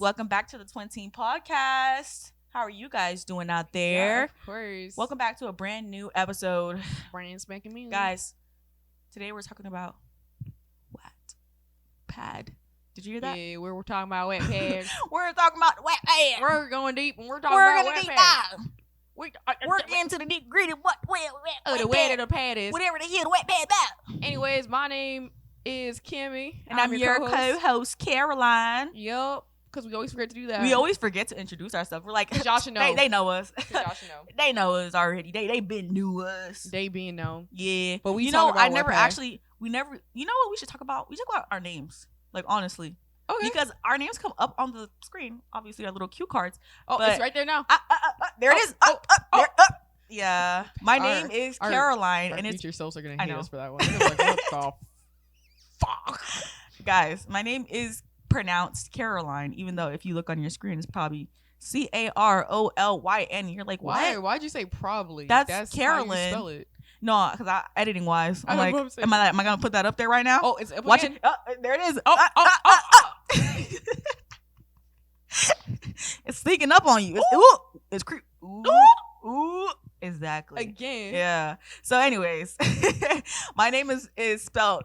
welcome back to the Twenteen podcast. How are you guys doing out there? Yeah, of course. Welcome back to a brand new episode. Brand spanking new. Guys, today we're talking about Wattpad. Did you hear that? Yeah, we're talking about Wattpad. We're talking about Wattpad. We're going deep and we're talking We're about gonna deep Wattpad. dive. We're into the deep gritty The way the pad is. whatever the hell Wattpad about. Anyways, my name is Kimmie. And I'm your co-host, Carolyn. Yup. Because we always forget to do that. We always forget to introduce ourselves. We're like, y'all should know. They know us. Y'all should know. They know us already. They been knew us. They being known. Yeah. But we you talk know, about I never Wattpad. actually, we never, you know what we should talk about? We should talk about our names. Like, honestly. Okay. Because our names come up on the screen. Obviously, our little cue cards. Oh, but- it's right there now. There it is. Up. There, up. Yeah. My name is Caroline. Our and it's, future selves are going I to hate know. us for that one. They're like, what the fuck? guys, my name is pronounced Caroline, even though if you look on your screen, it's probably Carolyn. You're like, Why? what? Why'd you say probably? That's how Carolyn. you spell it. No, because editing wise, I'm I know like, what I'm saying. am I gonna put that up there right now? Oh, it's up Watch again? it. Oh, there it is. It's sneaking up on you. It's creep. Ooh. Exactly. Again. Yeah. So, anyways, my name is spelled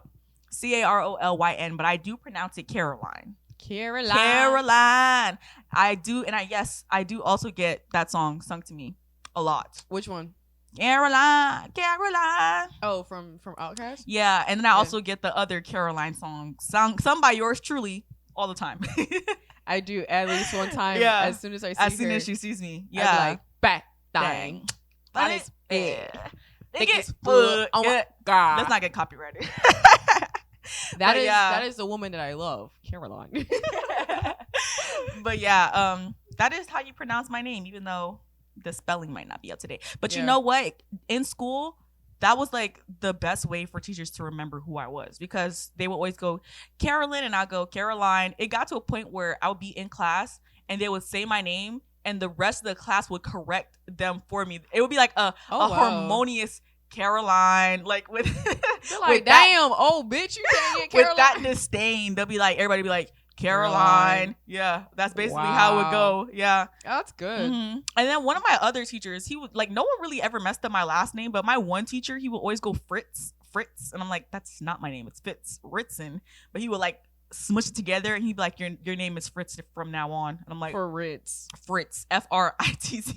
Carolyn, but I do pronounce it Caroline. Caroline. I do, and I do also get that song sung to me a lot. Which one? Caroline. Oh, from Outkast? Yeah, and then I also get the other Caroline song sung by yours truly all the time. I do at least one time. Yeah. As soon as I see As soon her, as she sees me. I'm Yeah. like, back, Dang. dang. But That it's is yeah. Thick Think as it's fuck. Oh my yeah. God. Let's not get copyrighted. That is the woman that I love, Caroline. But yeah, that is how you pronounce my name, even though the spelling might not be up to date. But you Yeah. know what? In school, that was like the best way for teachers to remember who I was, because they would always go Carolyn and I'll go Caroline. It got to a point where I would be in class and they would say my name and the rest of the class would correct them for me. It would be like a wow. harmonious Caroline, like with They're like, with that- damn, oh bitch, you can't get with Caroline. that disdain. They'll be like, everybody be like, Caroline. Yeah, that's basically how it would go. Yeah. That's good. Mhm. And then one of my other teachers, he would like, no one really ever messed up my last name, but my one teacher, he would always go Fritz, and I'm like, that's not my name, it's Fitz Ritzen. But he would like smush it together and he'd be like, your name is Fritz from now on. And I'm like, For Ritz. Fritz, Fritz,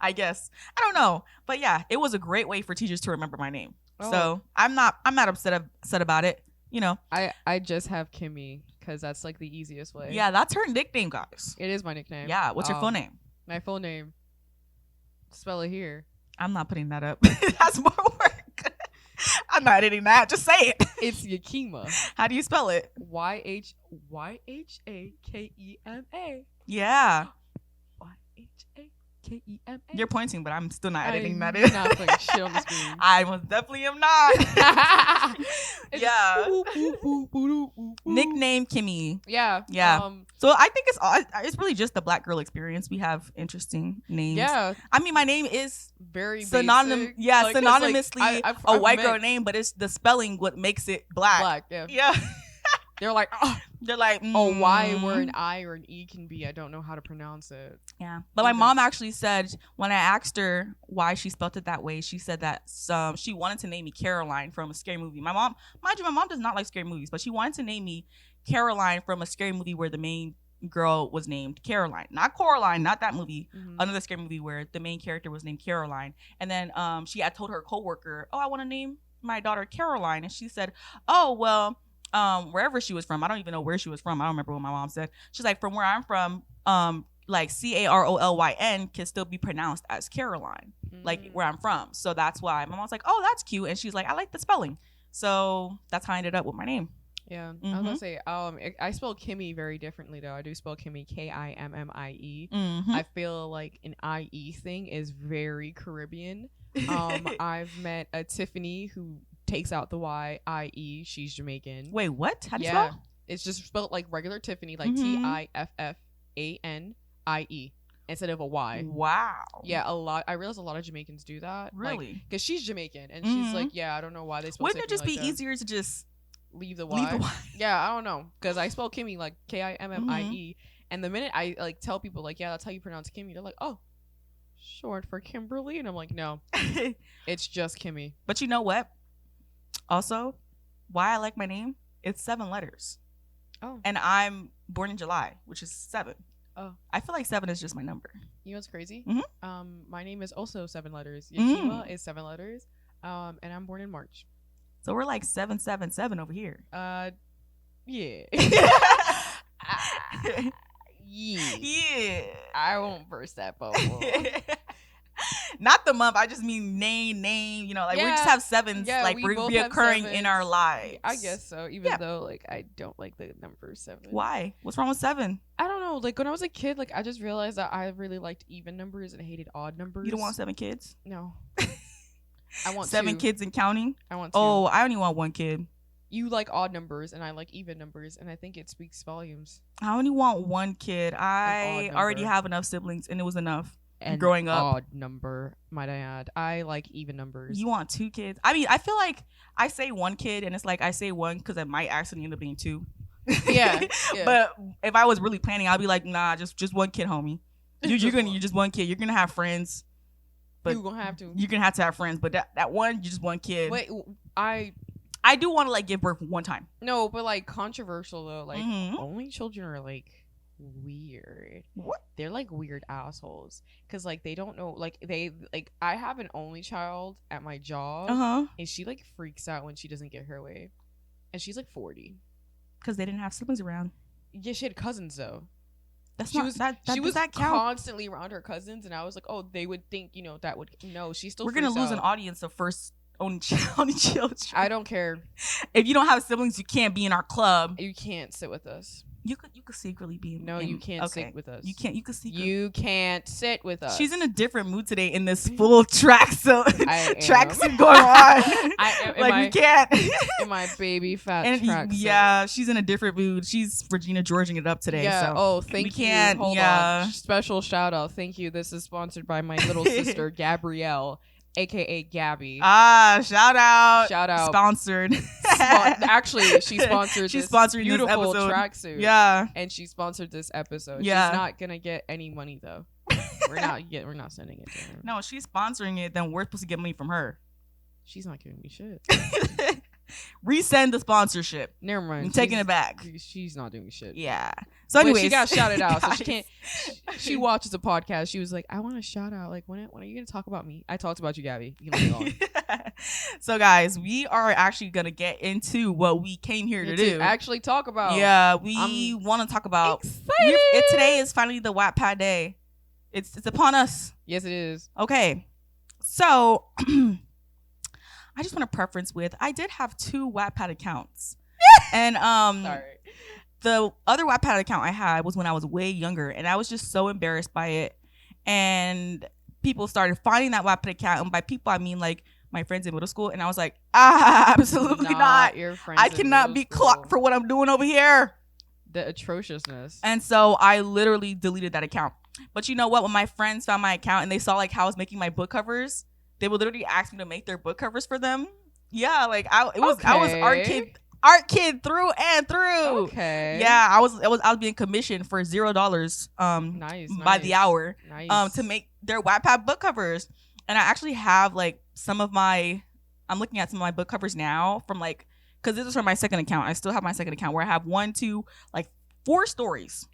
I guess. I don't know, but yeah, it was a great way for teachers to remember my name. Oh. So I'm not upset about it. You know, I just have Kimmie because that's like the easiest way. yeah, that's her nickname, guys. It is my nickname. Yeah, what's your full name? My full name. Spell it here. I'm not putting that up. That's more work. I'm not editing that. Just say it. It's Yakima. How do you spell it? Yhakema. Yeah. Yhakema. You're pointing, but I'm still not editing that I'm in. not putting shit on the screen. I most definitely am not. It's Yeah. boop, boop, boop, boop, boop, boop. Nickname Kimmie. Yeah. Yeah. So I think it's really just the black girl experience. We have interesting names. Yeah. I mean, my name is Very synonym. basic. Yeah, Like, 'cause, like, synonymously I've a white met girl name, but it's the spelling what makes it black. black. Yeah. Yeah. They're like, oh, They're like, why mm. where an I or an E can be. I don't know how to pronounce it. Yeah. But my Even- mom actually said, when I asked her why she spelt it that way, she said that she wanted to name me Caroline from a scary movie. My mom, mind you, my mom does not like scary movies, but she wanted to name me Caroline from a scary movie where the main girl was named Caroline. Not Coraline, not that movie. Mhm. Another scary movie where the main character was named Caroline. And then she had told her coworker, oh, I want to name my daughter Caroline. And she said, oh, well, wherever she was from, I don't even know where she was from. I don't remember what my mom said. She's like, from where I'm from, like Carolyn can still be pronounced as Caroline, like where I'm from. So that's why my mom's like, oh, that's cute. And she's like, I like the spelling. So that's how I ended up with my name. Yeah, I was gonna say, I spell Kimmie very differently though. I do spell Kimmie Kimmie. Mm-hmm. I feel like an IE thing is very Caribbean. I've met a Tiffany who takes out the IE. She's Jamaican. Wait, what? How do you Yeah, spell? it's just spelled like regular Tiffany, like Mhm. TIFFANIE instead of a Y. Wow. Yeah, I realize a lot of Jamaicans do that. Really? Because she's Jamaican and Mhm. she's like, yeah, I don't know why they spell Wouldn't it Tiffany just be like that. easier to just Leave the Y. leave the Y? Yeah, I don't know, because I spell Kimmie like Kimmie, And the minute I like tell people like, yeah, that's how you pronounce Kimmie, they're like, oh, short for Kimberly. And I'm like, no, it's just Kimmie. But you know what? Also, why I like my name? It's 7 letters. Oh. And I'm born in July, which is 7. Oh. I feel like 7 is just my number. You know what's crazy? Mm-hmm. My name is also 7 letters. Yakima is 7 letters. And I'm born in March. So we're like 777 over here. Yeah. Yeah. I won't burst that bubble. Not the month. I just mean name. You know, like we just have 7s, like reoccurring in our lives. I guess so. Even though, like, I don't like the number 7. Why? What's wrong with 7? I don't know. Like when I was a kid, like I just realized that I really liked even numbers and hated odd numbers. You don't want 7 kids? No. I want 7 2. kids and counting. I want 2. Oh, I only want 1 kid. You like odd numbers and I like even numbers, and I think it speaks volumes. I only want 1 kid. I already have enough siblings, and it was enough. And growing up, odd number, might I add. I like even numbers. You want 2 kids? I mean, I feel like I say 1 kid, and it's like I say 1 because it might actually end up being 2. Yeah. But if I was really planning, I'd be like, nah, just 1 kid, homie. You're just 1 kid. You're gonna have friends, but you're gonna have to. You're gonna have to have friends, but that one, you just 1 kid. Wait, I do want to like give birth 1 time. No, but like controversial though. Like only children are like weird. What? They're like weird assholes because like they don't know. Like they like I have an only child at my job, and she like freaks out when she doesn't get her way, and she's like 40 because they didn't have siblings around. Yeah, she had cousins though. She was constantly around her cousins, and I was like, oh, they would think that would She still. We're gonna lose an audience of first only children. I don't care. If you don't have siblings, you can't be in our club. You can't sit with us. You could secretly be. You can't sit with us. You can't. You could secretly. You can't sit with us. She's in a different mood today in this full tracksuit going on. We can't. In my baby fat tracksuit. Yeah, she's in a different mood. She's Regina Georging it up today. Yeah. So Oh, thank you. Hold on. Special shout out. Thank you. This is sponsored by my little sister Gabrielle, aka Gabby. Shout out. Sponsored. Actually, she sponsored this beautiful tracksuit. Yeah. And she sponsored this episode. Yeah. She's not gonna get any money though. We're not sending it to her. No, she's sponsoring it, then we're supposed to get money from her. She's not giving me shit. Resend the sponsorship. Never mind. I'm taking it back. She's not doing shit. Yeah. So anyways, she got shouted out. So she can't. She watches a podcast. She was like, "I want to shout out. Like, when are you gonna talk about me? I talked about you, Gabby. You can leave it on." So guys, we are actually gonna get into what we came here to do. Actually, talk about. Yeah, we want to talk about. Today is finally the Wattpad day. It's upon us. Yes, it is. Okay, so. I just want to preference with I did have 2 Wattpad accounts. And sorry. The other Wattpad account I had was when I was way younger, and I was just so embarrassed by it. And people started finding that Wattpad account, and by people I mean like my friends in middle school, and I was like, absolutely not. Your friends I cannot be clocked for what I'm doing over here. The atrociousness. And so I literally deleted that account. But you know what? When my friends found my account and they saw like how I was making my book covers, they would literally ask me to make their book covers for them. Yeah, like I was art kid through and through. Okay. Yeah, I was being commissioned for $0 by the hour to make their Wattpad book covers. And I actually have like I'm looking at some of my book covers now from like, because this is from my second account. I still have my second account where I have 1, 2, like 4 stories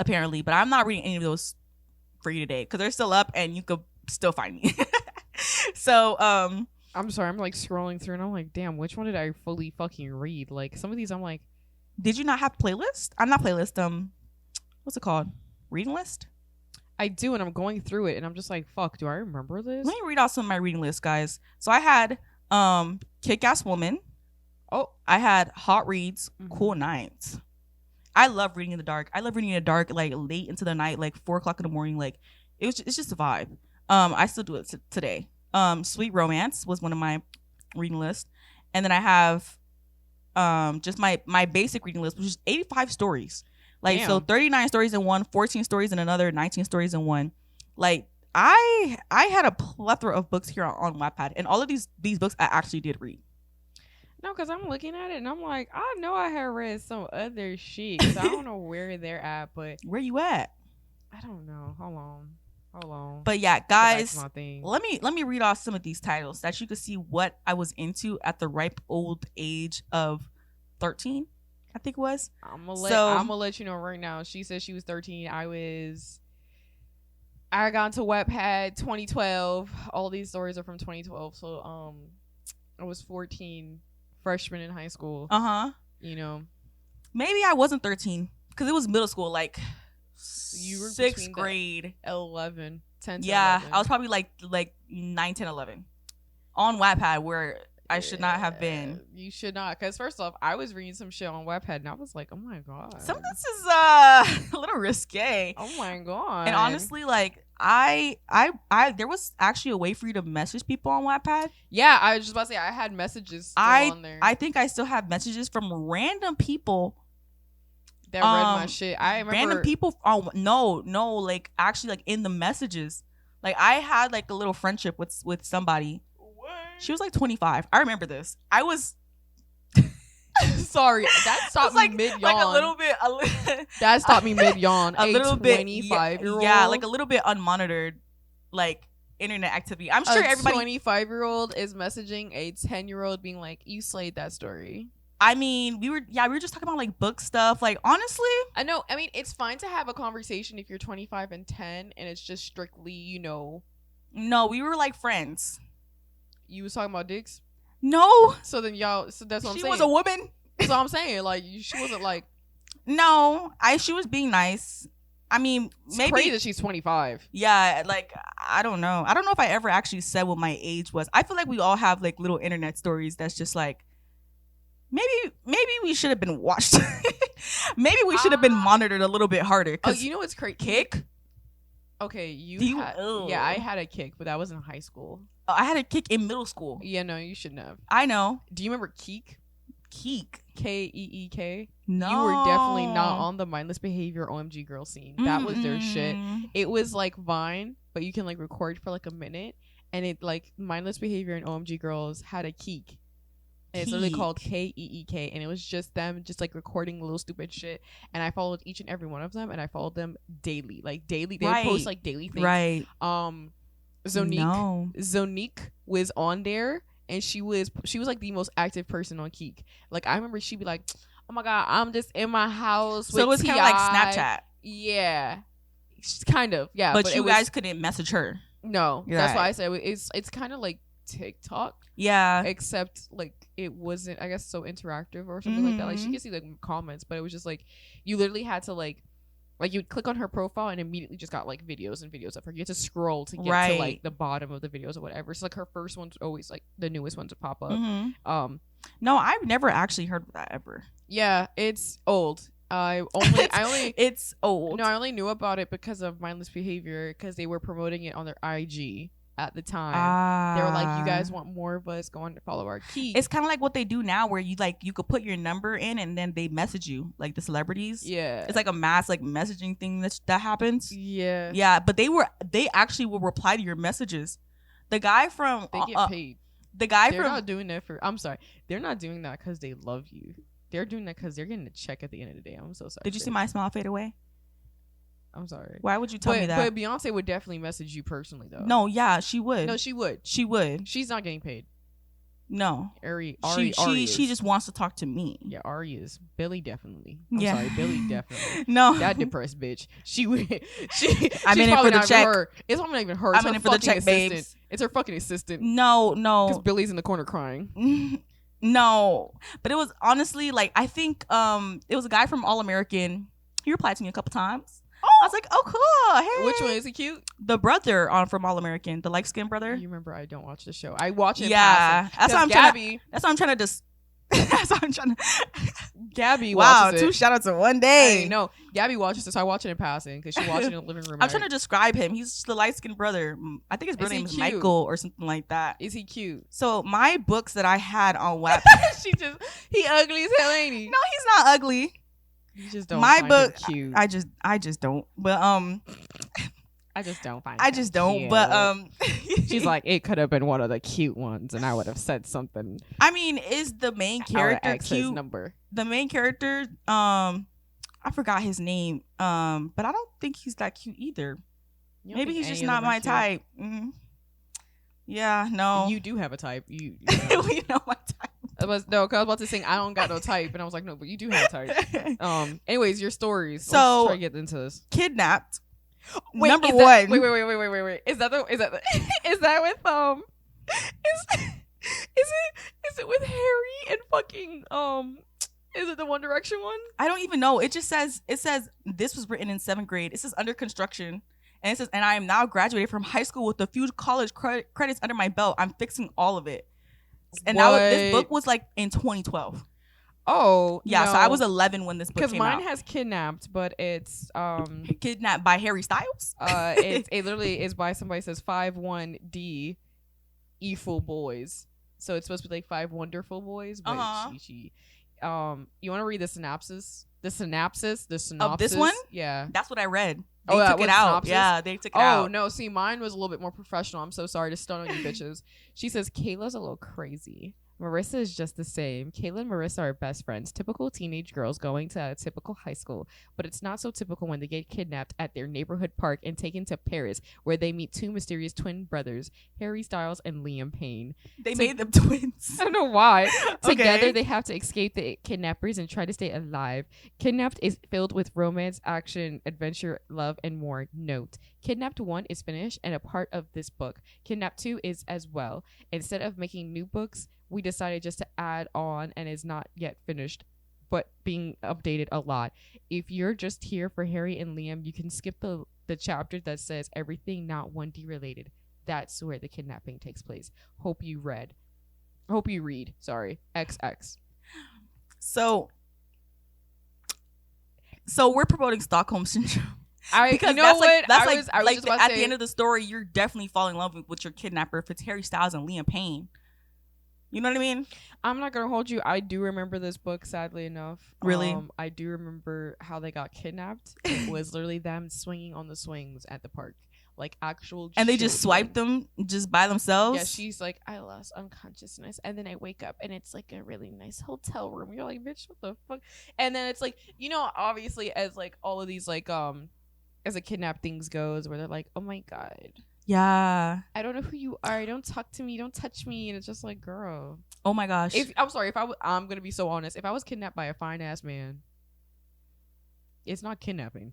apparently, but I'm not reading any of those for you today because they're still up and you could still find me. So I'm sorry, I'm like scrolling through and I'm like, damn, which one did I fully fucking read? Like some of these I'm like, did you not have playlist? I'm not playlist. What's it called? Reading list? I do, and I'm going through it and I'm just like, fuck, do I remember this? Let me read out some of my reading list, guys. So I had Kick-Ass Woman. Oh, I had Hot Reads, Cool Nights. I love reading in the dark. I love reading in the dark, like late into the night, like 4:00 in the morning. Like it's just a vibe. I still do it today. Sweet Romance was one of my reading lists. And then I have just my basic reading list, which is 85 stories. Like, damn. So 39 stories in one, 14 stories in another, 19 stories in one. Like, I had a plethora of books here on Wattpad. And all of these books I actually did read. No, because I'm looking at it and I'm like, I know I had read some other shit. So I don't know where they're at, but where you at? I don't know. Hold on. But yeah, guys, my thing. let me read off some of these titles so that you can see what I was into at the ripe old age of 13. I think it was. I'm gonna let you know right now. She said she was 13. I got into Wattpad 2012. All these stories are from 2012. So I was 14, freshman in high school. You know, maybe I wasn't 13 because it was middle school, like you were 6th grade, 11, 10. Yeah, 11. I was probably like 9, 10, 11 on Wattpad where I should not have been. You should not, because first off, I was reading some shit on Wattpad and I was like, oh my god, some of this is a little risque. Oh my god. And honestly, like I there was actually a way for you to message people on Wattpad. Yeah, I was just about to say I had messages still on there. I think I still have messages from random people that read my shit. I remember random people. Oh no, like actually, like in the messages, like I had like a little friendship with somebody. What? She was like 25. I remember this. I was sorry, that stopped me mid yawn. Like a little bit. That stopped me mid yawn. A little 25-year-old. Yeah, like a little bit unmonitored, like internet activity. I'm sure everybody. 25-year-old is messaging a 10-year-old, being like, "You slayed that story." I mean, we were just talking about like book stuff. Like honestly, I know. I mean, it's fine to have a conversation if you're 25 and 10, and it's just strictly, you know. No, we were like friends. You was talking about dicks. No. So then y'all. So that's what I'm saying. She was a woman. That's what I'm saying. Like she wasn't like. No, she was being nice. I mean, it's maybe crazy that she's 25. Yeah, like I don't know. I don't know if I ever actually said what my age was. I feel like we all have like little internet stories that's just like. Maybe we should have been watched. Maybe we should have been monitored a little bit harder. Oh, you know what's crazy? Kick? Okay, yeah, I had a kick, but that was in high school. Oh, I had a kick in middle school. Yeah, no, you shouldn't have. I know. Do you remember Keek? Keek. Keek? No. You were definitely not on the mindless behavior OMG girl scene. That was their shit. It was like Vine, but you can like record for like a minute, and it like mindless behavior and OMG girls had a Keek. And it's literally called Keek, and it was just them just like recording little stupid shit, and I followed each and every one of them, and I followed them daily. They would post like daily things. Right. Zonique was on there, and she was like the most active person on Keek. Like I remember she'd be like, oh my god, I'm just in my house with so it was kind of like Snapchat. Yeah, kind of. Yeah, but you guys couldn't message her. No, that's why I said it's kind of like TikTok. Yeah, except like it wasn't, I guess, so interactive or something like that. Like she could see like comments, but it was just like you literally had to like you would click on her profile and immediately just got like videos and videos of her. You had to scroll to get to like the bottom of the videos or whatever. So like her first one's always like the newest one to pop up. No, I've never actually heard of that ever. Yeah, it's old. I only it's old. No, I only knew about it because of mindless behavior, because they were promoting it on their IG at the time. They were like, you guys want more of us, go on to follow our key. It's kind of like what they do now, where you could put your number in and then they message you, like the celebrities. Yeah, it's like a mass like messaging thing that happens. Yeah, but they actually will reply to your messages. The guy from they get paid. They're not doing that for. I'm sorry, they're not doing that because they love you. They're doing that because they're getting a check at the end of the day. I'm so sorry. Did you see my smile fade away? I'm sorry. Why would you tell me that? But Beyonce would definitely message you personally, though. No, yeah, she would. No, she would. She would. She's not getting paid. No. Ari she just wants to talk to me. Yeah, Ari is. Billy definitely. I'm sorry, Billy definitely. No. That depressed bitch. She would. I'm in it for the check. It's probably not even her. I'm in it for the check, babes. It's her fucking assistant. No. Because Billy's in the corner crying. No. But it was honestly like, I think it was a guy from All American. He replied to me a couple times. I was like, oh, cool. Hey. Which one? Is he cute? The brother from All American, the light-skinned brother. You remember I don't watch the show. I watch it. Yeah. That's what I'm trying to. That's what I'm trying to. Gabby wow, watches it. 2 shout-outs in one day. No, Gabby watches it, so I watch it in passing because she watches it in the living room. I'm trying to describe him. He's the light-skinned brother. I think his brother name is Michael or something like that. Is he cute? So my books that I had on Wattpad. He ugly as hell, ain't he? No, he's not ugly. You just don't my find book him cute. I just don't. But I just don't find. I just don't. Cute. But she's like, it could have been one of the cute ones, and I would have said something. I mean, is the main character cute? Number. The main character, I forgot his name. But I don't think he's that cute either. Maybe he's just not my type. Mm-hmm. Yeah, no. You do have a type. You we know my type. Cause I was about to sing I don't got no type, and I was like, no, but you do have a type. Anyways, your stories. So let's try to get into this. Kidnapped. Wait, number one. Wait. Is that with is it with Harry and fucking is it the One Direction one? I don't even know. It says this was written in 7th grade. It says under construction. And it says, and I am now graduated from high school with a few college credits under my belt. I'm fixing all of it. And now this book was like in 2012. Oh, yeah. No. So I was 11 when this book came out. Because mine has Kidnapped, but it's Kidnapped by Harry Styles. It literally is by somebody says 51D Evil Boys. So it's supposed to be like 5 Wonderful Boys, but you want to read the synopsis? The synopsis of this one? Yeah. That's what I read. They took it out. Synopsis? Yeah, they took it out. Oh, no. See, mine was a little bit more professional. I'm so sorry to stun on you bitches. She says, Kayla's a little crazy. Marissa is just the same. Kayla and Marissa are best friends. Typical teenage girls going to a typical high school. But it's not so typical when they get kidnapped at their neighborhood park and taken to Paris, where they meet 2 mysterious twin brothers, Harry Styles and Liam Payne. They made them twins. I don't know why. Together, they have to escape the kidnappers and try to stay alive. Kidnapped is filled with romance, action, adventure, love, and more. Note: Kidnapped 1 is finished and a part of this book. Kidnapped 2 is as well. Instead of making new books, we decided just to add on and is not yet finished, but being updated a lot. If you're just here for Harry and Liam, you can skip the chapter that says everything not 1D related. That's where the kidnapping takes place. Hope you read. Sorry. XX. So we're promoting Stockholm Syndrome. Because that's at the end of the story, you're definitely falling in love with your kidnapper if it's Harry Styles and Liam Payne. You know what I mean? I'm not gonna hold you. I do remember this book, sadly enough. Really? I do remember how they got kidnapped. It was literally them swinging on the swings at the park, like actual. And they just swiped them just by themselves. Yeah, she's like, I lost unconsciousness, and then I wake up, and it's like a really nice hotel room. You're like, bitch, what the fuck? And then it's like, obviously, as like all of these like as a kidnap things goes, where they're like, oh my god. Yeah. I don't know who you are. Don't talk to me. Don't touch me. And it's just like, girl. Oh my gosh. I'm sorry. I'm going to be so honest. If I was kidnapped by a fine ass man, it's not kidnapping.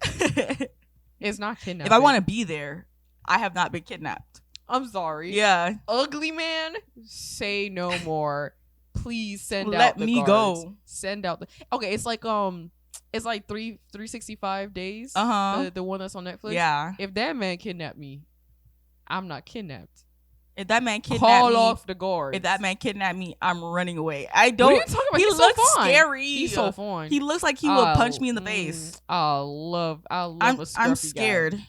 It's not kidnapping. If I want to be there, I have not been kidnapped. I'm sorry. Yeah. Ugly man, say no more. Please send out Let the me guards. go. Send out okay, it's like 365 days. The one that's on Netflix. Yeah. If that man kidnapped me, I'm not kidnapped. If that man kidnapped Call off the guards. If that man kidnapped me, I'm running away. I don't. What are you talking about? He looks so scary. He's so fun. He looks like he would punch me in the face. I love a scruffy I'm scared.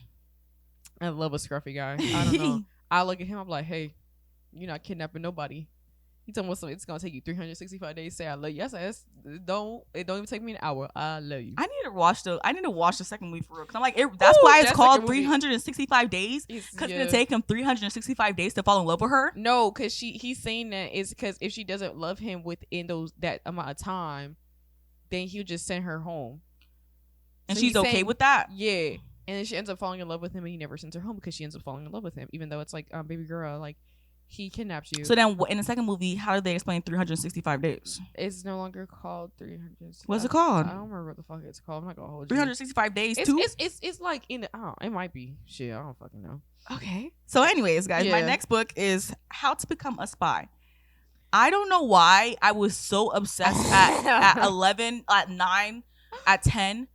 Guy. I love a scruffy guy. I don't know. I look at him. I'm like, hey, you're not kidnapping nobody. He told me it's gonna take you 365 days. Say I love you. Yes, it don't even take me an hour. I love you. I need to watch the second movie for real. Cause I'm like, that's why it's called 365 days. Cause it's gonna take him 365 days to fall in love with her. No, cause he's saying that is because if she doesn't love him within that amount of time, then he'll just send her home. And so she's okay with that. Yeah. And then she ends up falling in love with him, and he never sends her home because she ends up falling in love with him, even though it's like, baby girl, like. He kidnapped you. So then in the second movie, how did they explain 365 days? It's no longer called 300. What's it called? I don't remember what the fuck it's called. I'm not gonna hold you. 365 days too? It's like it might be. Shit, I don't fucking know. Okay. So anyways, guys, my next book is How to Become a Spy. I don't know why I was so obsessed at 11, at 9, at 10,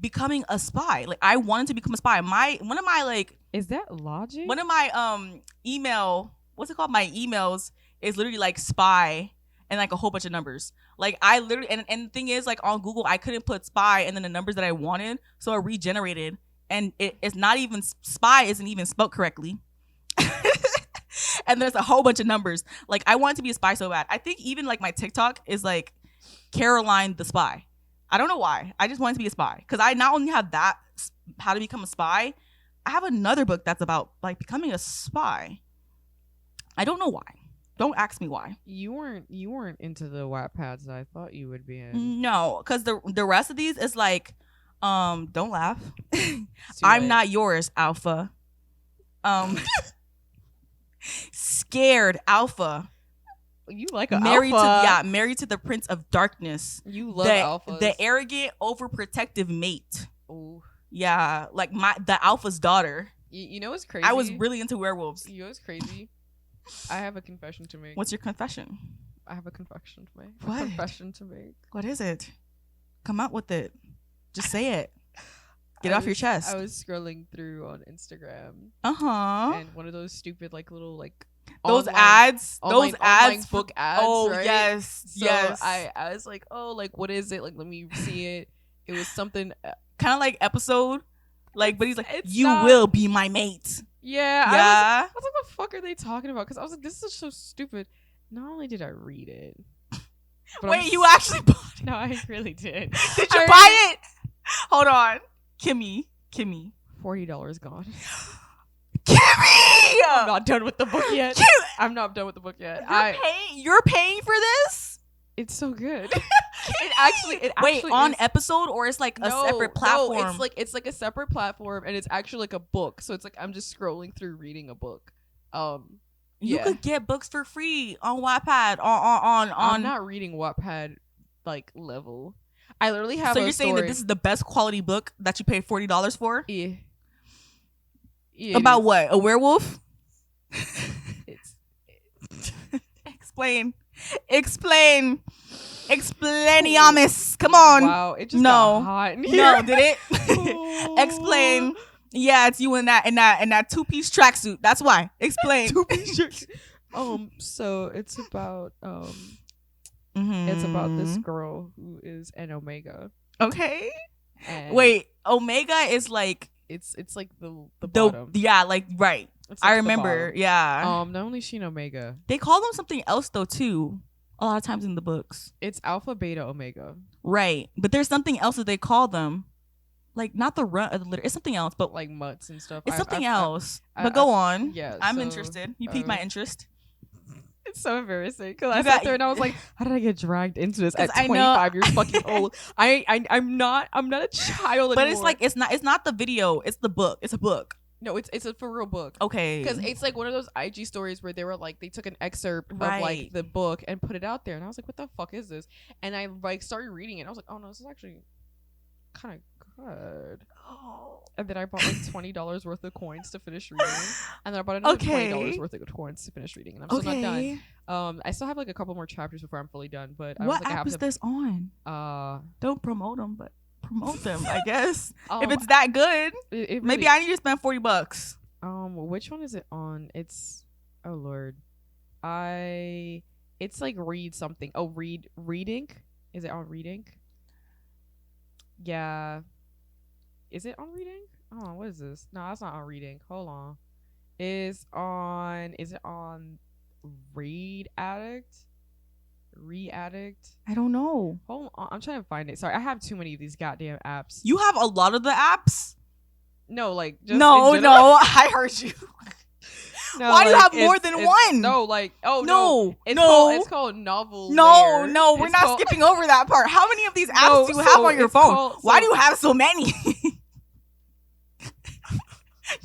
becoming a spy. Like I wanted to become a spy. One of my like is that logic? One of my what's it called? My emails is literally like spy and like a whole bunch of numbers. Like I literally and the thing is like on Google I couldn't put spy and then the numbers that I wanted, so it regenerated and it's not even spy isn't even spelled correctly. And there's a whole bunch of numbers. Like I wanted to be a spy so bad. I think even like my TikTok is like Carolyn the spy. I don't know why. I just wanted to be a spy because I not only have that how to become a spy, I have another book that's about like becoming a spy. I don't know why. Don't ask me why. You weren't into the Wattpads that I thought you would be in. No, because the rest of these is like, don't laugh. I'm not yours, Alpha. Scared Alpha. You like a married alpha. Married to the Prince of Darkness. You love alphas. The arrogant, overprotective mate. Ooh. Yeah, like the alpha's daughter. You know what's crazy? I was really into werewolves. You know what's crazy? I have a confession to make. What's your confession? I have a confession to make. What? A confession to make. What is it? Come out with it. Just say it. Get it off your chest. I was scrolling through on Instagram. And one of those stupid like little like those online, ads. Online, those ads. online book ads. Oh right? yes. So yes. I was like, oh, like what is it? Like let me see it. It was something kind of like episode. Like, but he's like, you not, will be my mate. Yeah. I was like, what the fuck are they talking about? Because I was like, this is so stupid. Not only did I read it. Wait, you actually bought it? No, I really did. Did you buy it? Hold on. Kimmie. $40 gone. Kimmie! I'm not done with the book yet. I'm not done with the book yet. You're paying for this? It's so good. It actually wait, on is, episode or it's like a separate platform? No, it's like a separate platform and it's actually like a book. So it's like I'm just scrolling through reading a book. You could get books for free on Wattpad. On I'm not reading Wattpad like level. I literally have. So you're saying that this is the best quality book that you paid $40 for? Yeah. About what? A werewolf? Explain. Explainiamus. Come on. Wow, it just got hot in here. No, did it? Explain. Yeah, it's you in that two-piece tracksuit. That's why. Explain. Two-piece tracksuit. So it's about it's about this girl who is an Omega. Okay. And wait, Omega is like it's like the bottom. Yeah, like right. It's like I remember. Yeah. Not only is she an Omega. They call them something else though too. A lot of times in the books. It's Alpha, Beta, Omega. Right, but there's something else that they call them. Like not the run of the litter. It's something else, but like mutts and stuff. It's something else. But go on. Yeah, I'm interested. You piqued my interest. It's so embarrassing because I sat there and I was like, "How did I get dragged into this at 25 years fucking old?" I'm not a child anymore. But it's like it's not the video. It's the book. It's a book. No, it's a for real book. Okay. Because it's like one of those IG stories where they were like they took an excerpt of like the book and put it out there, and I was like, "What the fuck is this?" And I like started reading it. And I was like, "Oh no, this is actually kind of good." Oh. And then I bought like $20 worth of coins to finish reading, and then I bought another $20 worth of coins to finish reading, and I'm still not done. I still have like a couple more chapters before I'm fully done. But what app is this on? Don't promote them, but promote them, I guess. If it's that good, it really, maybe I need to spend $40. Which one is it on? It's oh lord, it's like read something. Oh, reading. Is it on reading? Yeah. Is it on reading? Oh, what is this? No, that's not on reading. Hold on. Is it on Read Addict? I don't know. Hold on. I'm trying to find it. Sorry, I have too many of these goddamn apps. You have a lot of the apps? No, like just no, I heard you. No, why do you have more than one? No, like it's called Novel. No, we're not skipping over that part. How many of these apps do you have on your phone? Why do you have so many?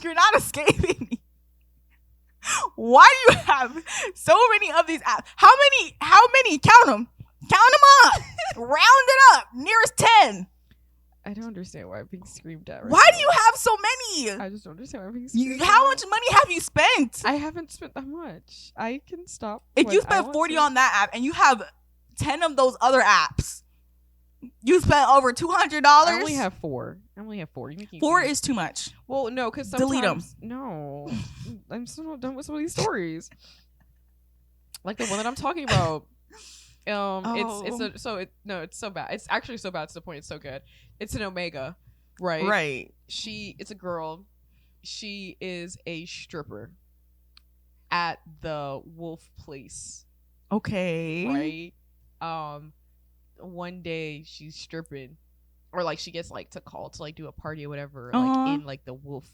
You're not escaping me. Why do you have so many of these apps? How many? Count them up. Round it up. Nearest 10. I don't understand why I'm being screamed at. Why do you have so many? I just don't understand why I'm being screamed at. How much money have you spent? I haven't spent that much. I can stop. If you spent 40 on that app and you have 10 of those other apps, you spent over $200. I only have 4. Four is too much. Well, no, because delete them. No, I'm still not done with some of these stories. Like the one that I'm talking about. It's so bad. It's actually so bad to the point it's so good. It's an Omega, right? Right. It's a girl. She is a stripper at the Wolf Place. Okay. Right. one day she's stripping, or like she gets like to call to like do a party or whatever, like in like the wolf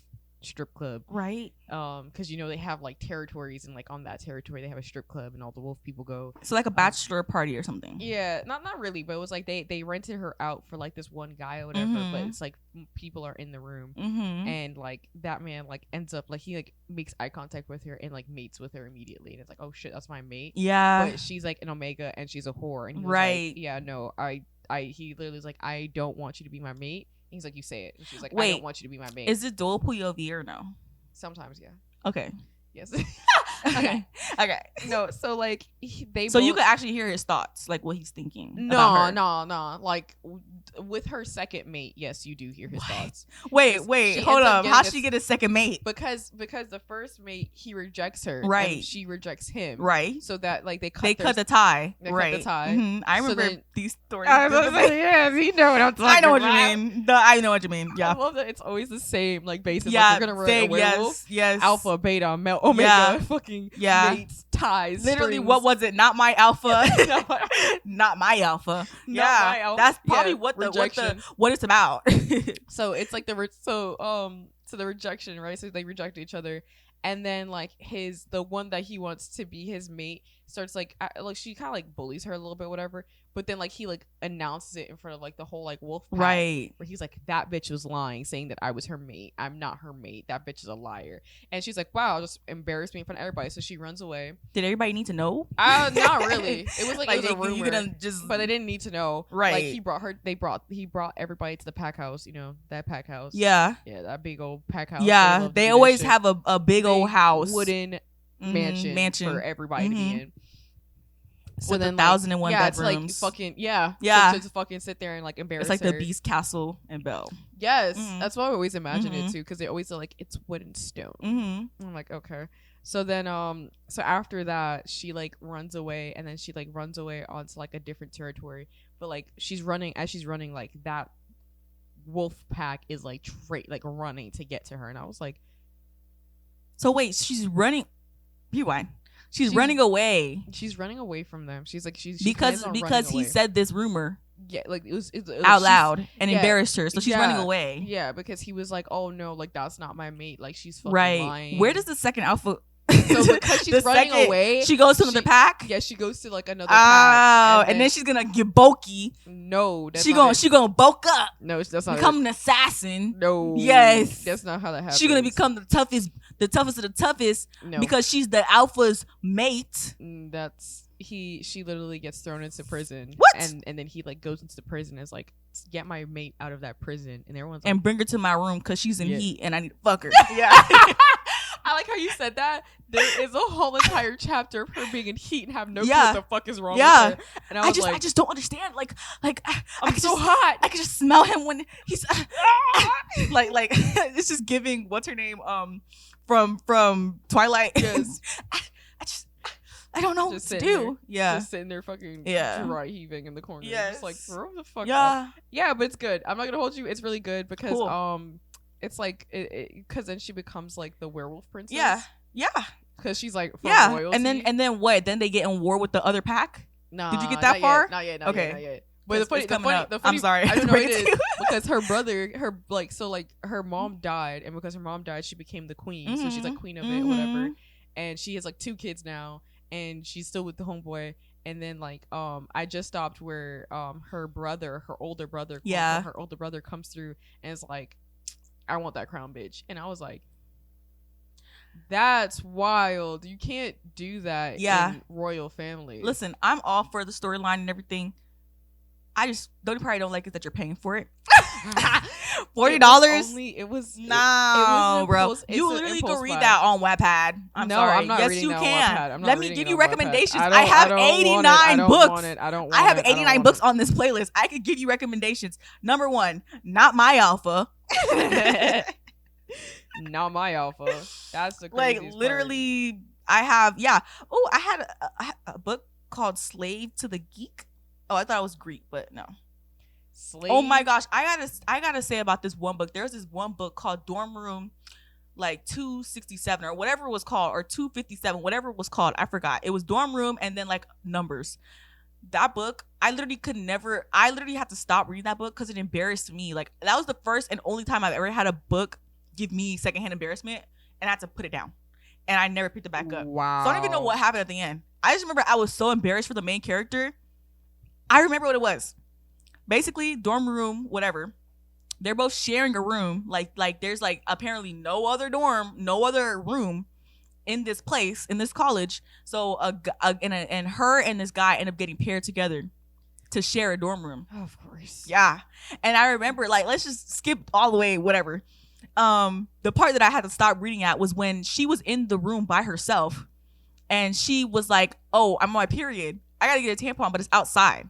strip club, right? Because you know they have like territories, and like on that territory they have a strip club and all the wolf people go. So like a bachelor party or something. Yeah, not really, but it was like they rented her out for like this one guy or whatever, but it's like people are in the room, and like that man like ends up like he like makes eye contact with her and like mates with her immediately, and it's like, oh shit, that's my mate. Yeah, but she's like an omega and she's a whore, and he was right. like, yeah, no, he literally was like, I don't want you to be my mate. He's like, you say it. And she's like, wait, I don't want you to be my mate. Is it dual POV or no? Sometimes, yeah. Okay. Yes. Okay. Okay. No, so like so you could actually hear his thoughts, like what he's thinking. No. Like with her second mate, yes, you do hear his thoughts. Wait, hold up. How'd she get a second mate? Because the first mate, he rejects her, right? And she rejects him, right? So that like they cut the tie, right? Cut the tie. I remember these stories. Yes, you know what I'm talking about. I know what you mean. I know what you mean. Yeah, I love that it's always the same like basis. Yeah, like, you're gonna run a werewolf. Yes, alpha, beta, male, omega, fucking mates, ties. Literally, strings. what was it? Not my alpha. Not my alpha. Yeah, that's probably what it's about. So it's like the rejection, right? So they reject each other, and then like the one that he wants to be his mate starts like she kind of like bullies her a little bit, whatever. But then like he like announces it in front of like the whole like wolf pack, right? Where he's like, that bitch was lying, saying that I was her mate. I'm not her mate. That bitch is a liar. And she's like, wow, just embarrassed me in front of everybody. So she runs away. Did everybody need to know? Not really. It was like it was a rumor, but they didn't need to know. Right? Like he brought everybody to the pack house. You know that pack house. Yeah. Yeah, that big old pack house. Yeah, they always have a big old house, wooden mansion for everybody to be in. So then 1,001 bedrooms. It's like fucking yeah. So to fucking sit there and like embarrass her. It's like the Beast Castle in Belle. Yes, that's what I always imagine it too, because they always are like, it's wood and stone. I'm like, okay. So then so after that she like runs away, and then she like runs away onto like a different territory, but like she's running like that wolf pack is like like running to get to her, and I was like, so wait, she's running. Rewind. She's running away. She's running away from them. She's like because he said this rumor. Yeah, like it was out loud and embarrassed her, so she's running away. Yeah, because he was like, "Oh no, like that's not my mate. Like she's fucking lying." Where does the second alpha? So because she's running away, she goes to another pack. Yeah, she goes to like another pack. And then she's gonna get bulky. No, she gonna bulk up. No, that's not become an assassin. No, yes, that's not how that happens. She's gonna become the toughest of the toughest. No. Because she's the alpha's mate. She literally gets thrown into prison. What? And then he like goes into the prison and is like, get my mate out of that prison, and everyone's like, and bring her to my room because she's in heat and I need to fuck her. Yeah. I like how you said that. There is a whole entire chapter of her being in heat and have no clue what the fuck is wrong with her. And I just don't understand. Like I'm so hot. I can just smell him when he's like it's just giving what's her name from Twilight. Yes. I don't know what to do. Just sitting there fucking dry heaving in the corner. Yes. Just like throw the fuck up. Yeah, but it's good. I'm not gonna hold you. It's really good because it's like because then she becomes like the werewolf princess. Yeah. Because she's like from royalty. And then what? Then they get in war with the other pack. Nah, did you get that far? Not yet. Okay. Not yet. But the funny, I'm sorry. I don't know it is because her brother, her mom died, and because her mom died, she became the queen. So she's like queen of it, whatever. And she has like 2 kids now, and she's still with the homeboy. And then like I just stopped where her older brother comes through and is like, I want that crown, bitch. And I was like, that's wild. You can't do that in royal family. Listen, I'm all for the storyline and everything. I just probably don't like it that you're paying for it. $40. It was bro. You literally can read that on Wattpad. I'm sorry. I'm not reading that on Wattpad. Let me give you recommendations. I have 89 books. I have 89 books on this playlist. I could give you recommendations. Number 1, Not My Alpha. Not My Alpha. That's the craziest like literally part. I have I had a book called Slave to the Geek. Oh, I thought it was Greek, but no. Slave? Oh my gosh, I gotta say about this one book. There's this one book called Dorm Room like 267 or whatever it was called, or 257, whatever it was called. I forgot. It was Dorm Room and then like numbers. that book, I literally had to stop reading that book because it embarrassed me. Like, that was the first and only time I've ever had a book give me secondhand embarrassment, and I had to put it down. And I never picked it back up. Wow. So I don't even know what happened at the end. I just remember I was so embarrassed for the main character. I remember what it was. Basically, dorm room, whatever. They're both sharing a room. Like there's like apparently no other dorm, no other room in this place, in this college. So and her and this guy end up getting paired together to share a dorm room. Oh, of course. Yeah. And I remember, like, let's just skip all the way, whatever. The part that I had to stop reading at was when she was in the room by herself and she was like, oh, I'm on my period. I gotta get a tampon, but it's outside.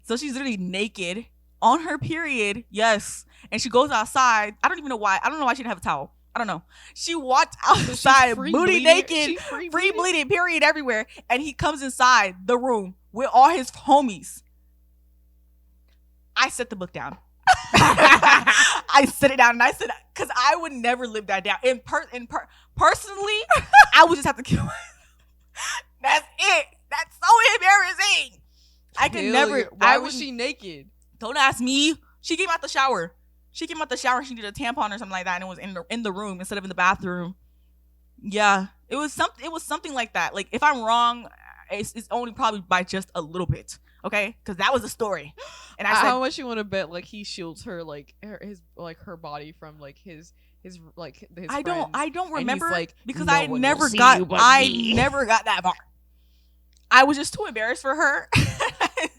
So she's literally naked on her period. Yes. And she goes outside. I don't even know why. I don't know why she didn't have a towel. I don't know. She walked outside, booty naked, free bleeding, period everywhere. And he comes inside the room with all his homies. I set the book down. I set it down and I said, because I would never live that down. Personally, I would just have to kill myself. That's it. That's so embarrassing. I could never. Why was she naked? Don't ask me. She came out the shower. She needed a tampon or something like that, and it was in the room instead of in the bathroom. Yeah, it was something like that. Like, if I'm wrong, it's only probably by just a little bit. Okay, because that was the story. And I said, how much you want to bet like he shields her like her body from like his like his I don't remember like, because no I never got that far. I was just too embarrassed for her.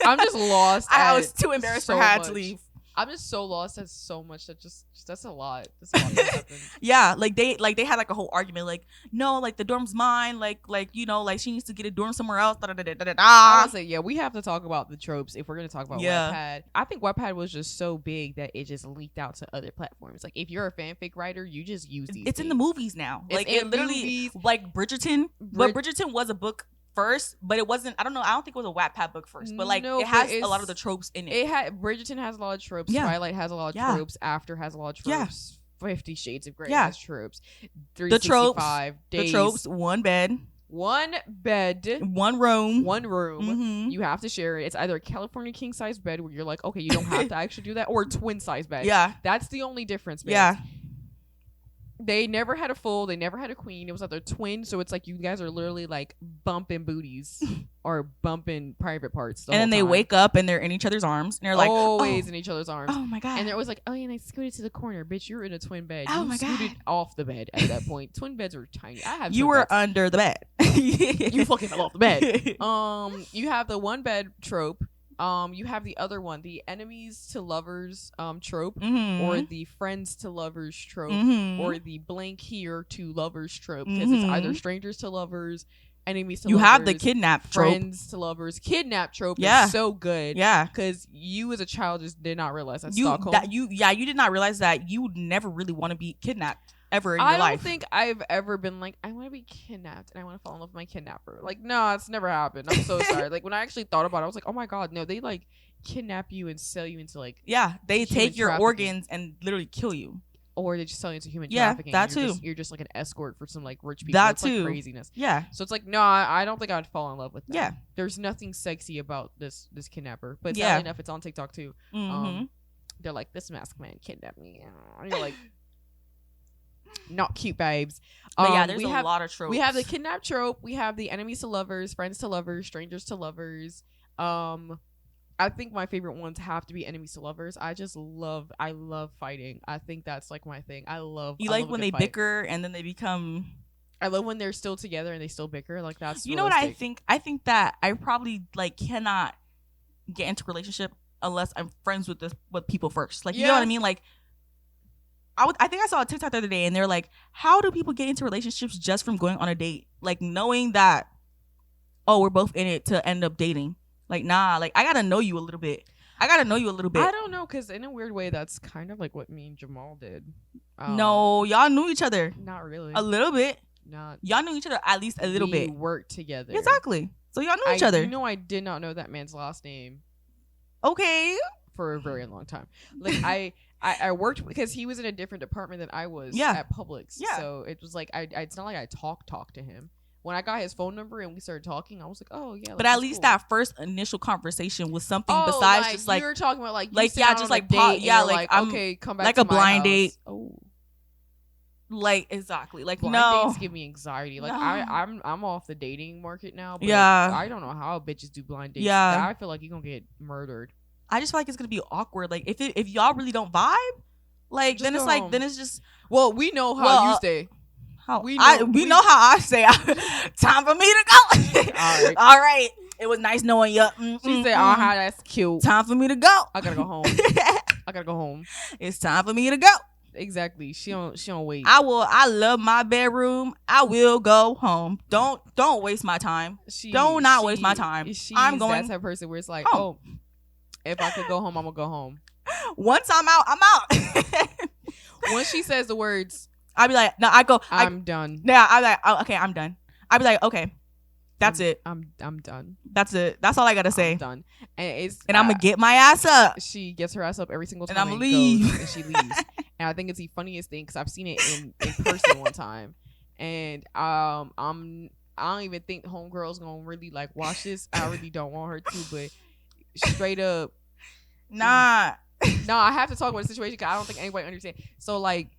I'm just lost. I was too embarrassed for her to leave. I'm just so lost at so much that just that's a lot. That's a lot that happened. Yeah, like they had like a whole argument, like, no, like the dorm's mine, like you know, like she needs to get a dorm somewhere else. I would say, yeah, we have to talk about the tropes if we're gonna talk about Wattpad. I think Wattpad was just so big that it just leaked out to other platforms. Like, if you're a fanfic writer, you just use these. It's in the movies now. It's like, it literally movies. Like Bridgerton, but Bridgerton was a book first, but it wasn't. I don't know. I don't think it was a Wattpad book first, but like it has a lot of the tropes in it. Bridgerton has a lot of tropes. Yeah. Twilight has a lot of tropes. After has a lot of tropes. 50 Shades of Grey has tropes. The tropes. Days. The tropes. One bed. One room. Mm-hmm. You have to share it. It's either a California king size bed where you're like, okay, you don't have to actually do that, or twin size bed. Yeah, that's the only difference. Man. Yeah. They never had a full. They never had a queen. It was either twin. So it's like you guys are literally like bumping booties or bumping private parts. And then they wake up and they're in each other's arms. And they're like, always in each other's arms. Oh my God. And they're always like, oh yeah, and I scooted to the corner. Bitch, you're in a twin bed. Oh you my God. scooted off the bed at that point. Twin beds are tiny. You were under the bed. You fucking fell off the bed. You have the one bed trope. You have the other one, the enemies to lovers trope, or the friends to lovers trope, or the blank here to lovers trope, because it's either strangers to lovers, enemies to lovers. You have the kidnap trope. Friends to lovers. Kidnap trope is so good. Yeah. Because you as a child just did not realize that Stockholm. You did not realize that you would never really want to be kidnapped ever in your life. I don't think I've ever been like, I want to be kidnapped and I want to fall in love with my kidnapper. Like, no, it's never happened. I'm so sorry. Like, when I actually thought about it, I was like, oh my God, no, they like kidnap you and sell you into like, yeah, they take your organs and literally kill you. Or they just sell you into human trafficking. That too. You're just like an escort for some like rich people. That too. Like craziness. Yeah. So it's like, no, I don't think I'd fall in love with that. Yeah. There's nothing sexy about this kidnapper. But sadly enough, it's on TikTok too. They're like, this masked man kidnapped me. And you're like, not cute, babes. But yeah, there's a lot of tropes. We have the kidnap trope. We have the enemies to lovers, friends to lovers, strangers to lovers. I think my favorite ones have to be enemies to lovers. I love fighting. I think that's like my thing. I love when they bicker and then they become. I love when they're still together and they still bicker. Like, that's you know what I think. I think that I probably like cannot get into a relationship unless I'm friends with people first. Like, you know what I mean? Like, I think I saw a TikTok the other day and they're like, how do people get into relationships just from going on a date? Like, knowing that, oh, we're both in it to end up dating. Like, nah, like, I gotta know you a little bit. I don't know, because in a weird way, that's kind of like what me and Jamal did. No, y'all knew each other. Not really. A little bit. Not. Y'all knew each other at least a little bit. We worked together. Exactly. So y'all knew each other. You know, I did not know that man's last name. Okay. For a very long time. Like, I worked because he was in a different department than I was at Publix. Yeah. So it was like, it's not like I talked to him. when I got his phone number and we started talking, I was like, oh yeah. But at least that first initial conversation was something besides like, just like you were talking about like yeah, just like like I'm okay, come back like to a blind date. Oh, like exactly, like blind dates give me anxiety. Like I'm off the dating market now. But I don't know how bitches do blind dates. Yeah, I feel like you're gonna get murdered. I just feel like it's gonna be awkward. Like if y'all really don't vibe, like just then it's like home. Then it's just well, we know how you stay. We know how I say. Time for me to go. All right. It was nice knowing you. She said, "Oh, how that's cute. Time for me to go. I gotta go home. I gotta go home. It's time for me to go." Exactly. She don't wait. I love my bedroom. I will go home. Don't waste my time. Don't waste my time. I'm going. That's that person where it's like, home. Oh, if I could go home, I'm gonna go home. Once I'm out, I'm out. Once she says the words, I'd be like, no, I'm done. Yeah, I'm like, oh, okay, I'm done. I'd be like, okay, that's it. I'm done. That's it. That's all I gotta say. I'm done. And I'm gonna get my ass up. She gets her ass up every single time, and I'm gonna leave. And she leaves. And I think it's the funniest thing because I've seen it in person one time, and I don't even think homegirl's gonna really like watch this. I really don't want her to, but straight up, nah. No, I have to talk about the situation because I don't think anybody understands. So like.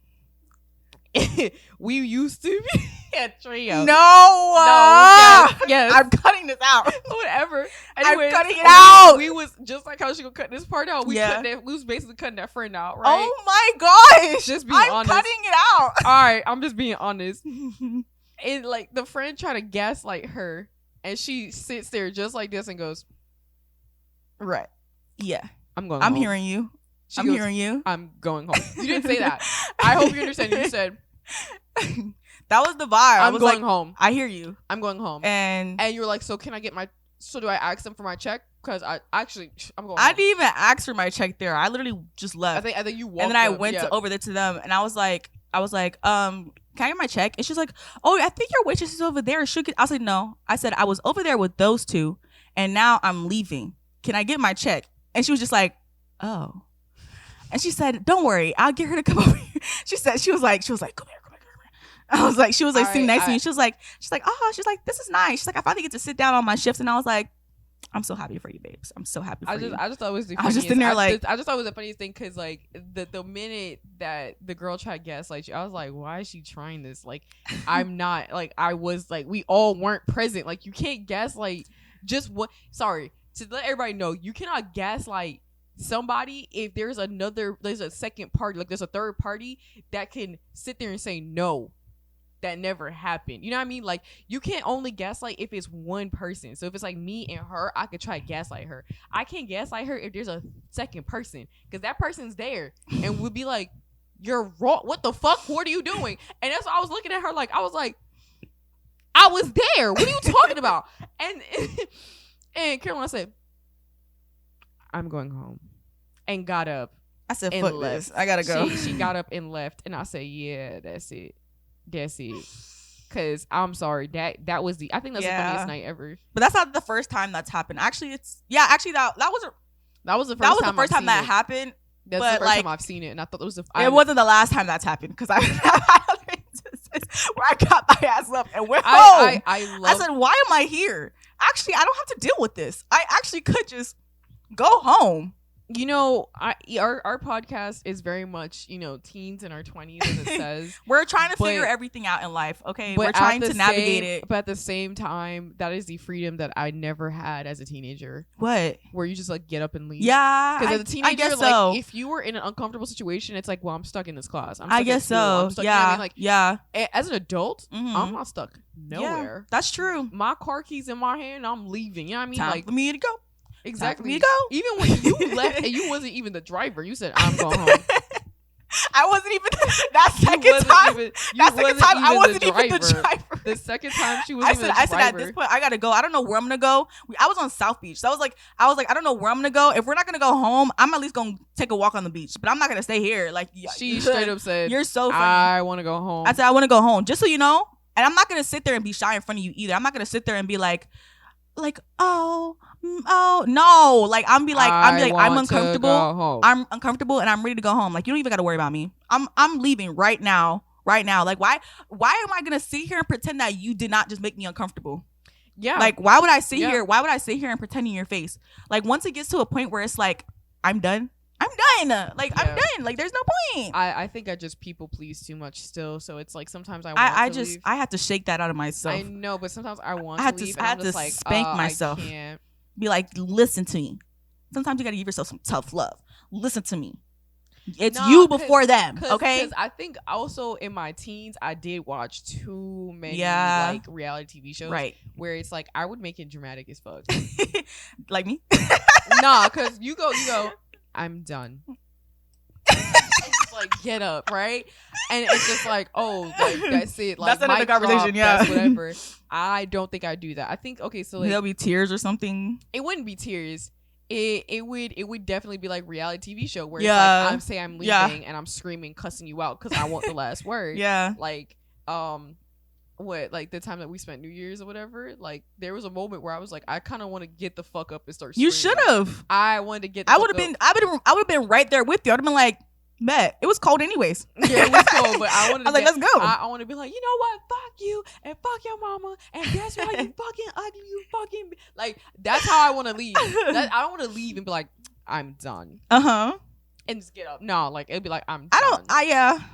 We used to be a trio. No, yes. I'm cutting this out. Whatever. Anyways, I'm cutting it out. We was just like how she gonna cut this part out. We was basically cutting that friend out, right? Oh my gosh! Just being honest. I'm cutting it out. All right, I'm just being honest. And like the friend tried to gaslight her, and she sits there just like this and goes, "Right, yeah, I'm going. I'm hearing you." She goes, hearing you. I'm going home. You didn't say that. I hope you understand. You said that was the vibe. I'm going home. I hear you. I'm going home. And you were like, so can I get my? So do I ask them for my check? Because I'm going. I didn't even ask for my check there. I literally just left. I think you walked. And then I went over there to them, and I was like, can I get my check? And she's like, oh, I think your waitress is over there. I was like, no. I said I was over there with those two, and now I'm leaving. Can I get my check? And she was just like, oh. And she said, don't worry, I'll get her to come over here. She was like, come here. I was like, she was like sitting next to me. She was like, this is nice. She's like, I finally get to sit down on my shifts. And I was like, I'm so happy for you, babes. I'm so happy for you. I just thought it was the funniest. I was just in there like, I just thought it was the funniest thing because like the minute that the girl tried to gaslight you, I was like, why is she trying this? Like, I'm not like I was like we all weren't present. Like you can't gaslight just what. Sorry to let everybody know, you cannot gaslight somebody if there's a second party, like there's a third party that can sit there and say no, that never happened. You know what I mean? Like you can't only gaslight if it's one person. So if it's like me and her, I could try to gaslight her. I can't gaslight her if there's a second person because that person's there and would be like, you're wrong. What the fuck? What are you doing? And that's why I was looking at her like I was there. What are you talking about? And Carolyn said, I'm going home. And got up. I said, fuck this. I gotta go. She got up and left. And I said, yeah, that's it. Cause I'm sorry. That was I think that's the funniest night ever. But that's not the first time that's happened. Actually, that was the first time that happened. That's the first time I've seen it. And I thought it was it wasn't the last time that's happened. Cause I where I got my ass up and went home. I said, why am I here? Actually, I don't have to deal with this. I actually could just go home. You know, our podcast is very much, teens in our 20s, as it says. We're trying to figure everything out in life, okay? We're trying to navigate it. But at the same time, that is the freedom that I never had as a teenager. What? Where you just, get up and leave. Yeah, because as a teenager, I guess so. If you were in an uncomfortable situation, it's like, well, I'm stuck in this class. I guess so. I'm stuck, yeah. You know what I mean? As an adult, I'm not stuck nowhere. Yeah, that's true. My car keys in my hand, I'm leaving. You know what I mean? Time for me to go. Exactly. Me to go. Even when you left and you wasn't even the driver, you said, I'm going home. I wasn't even that second time. I wasn't even the driver. The second time she was even the driver. I said at this point I gotta go. I don't know where I'm gonna go. I was on South Beach, so I was like I don't know where I'm gonna go. If we're not gonna go home, I'm at least gonna take a walk on the beach. But I'm not gonna stay here. Like she straight up said, "You're so funny. I want to go home." I said I want to go home, just so you know. And I'm not gonna sit there and be shy in front of you either. I'm not gonna sit there and be like oh no, I'm uncomfortable. I'm uncomfortable and I'm ready to go home. Like you don't even gotta worry about me. I'm leaving right now right now. Like, why am I gonna sit here and pretend that you did not just make me uncomfortable? Yeah. Like, why would I sit here? Why would I sit here and pretend in your face? Like, once it gets to a point where it's like, I'm done. Like, I'm done. Like, there's no point. I think I just people please too much still. So it's like sometimes I leave. I have to shake that out of myself. I know, but sometimes I want to leave. I have to like, spank myself. I can't. Be like, listen to me. Sometimes you got to give yourself some tough love. Listen to me. It's you before them, okay? Because I think also in my teens, I did watch too many like reality TV shows, right? Where it's like I would make it dramatic as fuck, like me. Nah, because you go. I'm done. It's just like get up, right? And it's just like, oh, like that's it. Like that's another conversation, that's whatever. I don't think I do that. I think so like, there'll be tears or something. It wouldn't be tears. It would definitely be like reality TV show where it's like I'm leaving and I'm screaming, cussing you out because I want the last word. Yeah. Like what, like the time that we spent New Year's or whatever, like there was a moment where I was like, I kind of want to get the fuck up and start screaming. You should have. I wanted to get I would have been right there with you. I'd have been like, bet it was cold anyways. Yeah, it was cold, but I wanted to let's go. I want to be like, you know what, fuck you and fuck your mama and that's why you fucking ugly, you fucking like that's how I want to leave. I don't want to leave and be like, I'm done. And just get up. No, like it'd be like, I'm done.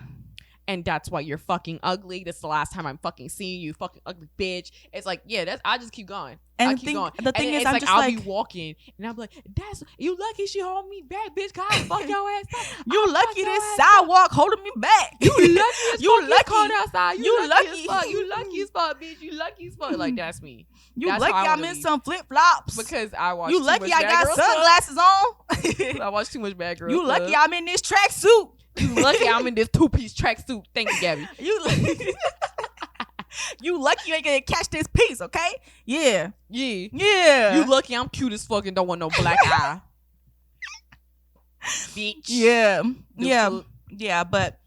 And that's why you're fucking ugly. This is the last time I'm fucking seeing you, fucking ugly bitch. It's like, yeah, I just keep going. And I keep going. The thing is, it's I'm like, just I'll be walking and I'll be like, that's you lucky she hold me back, bitch. God, fuck your ass up. You lucky this sidewalk holding me back. You lucky as you fuck. Lucky outside. You lucky as fuck. You lucky as fuck, bitch. You lucky as fuck. Like that's me. You lucky I'm in some flip flops because I watch. You lucky I got sunglasses on. I watch too much Bad Girls. You lucky I'm in this tracksuit. You lucky I'm in this 2-piece tracksuit. Thank you, Gabby. You lucky you ain't gonna catch this piece, okay? Yeah. You lucky I'm cute as fuck and don't want no black eye. Bitch. Yeah, but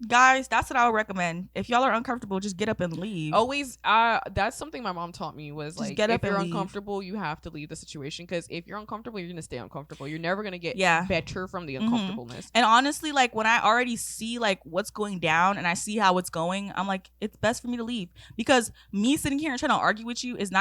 guys, that's what I would recommend. If y'all are uncomfortable, just get up and leave. Always, that's something my mom taught me was just like, get up if you're and uncomfortable, you have to leave the situation because if you're uncomfortable, you're gonna stay uncomfortable. You're never gonna get better from the uncomfortableness. And honestly, like when I already see like what's going down and I see how it's going, I'm like, it's best for me to leave because me sitting here and trying to argue with you is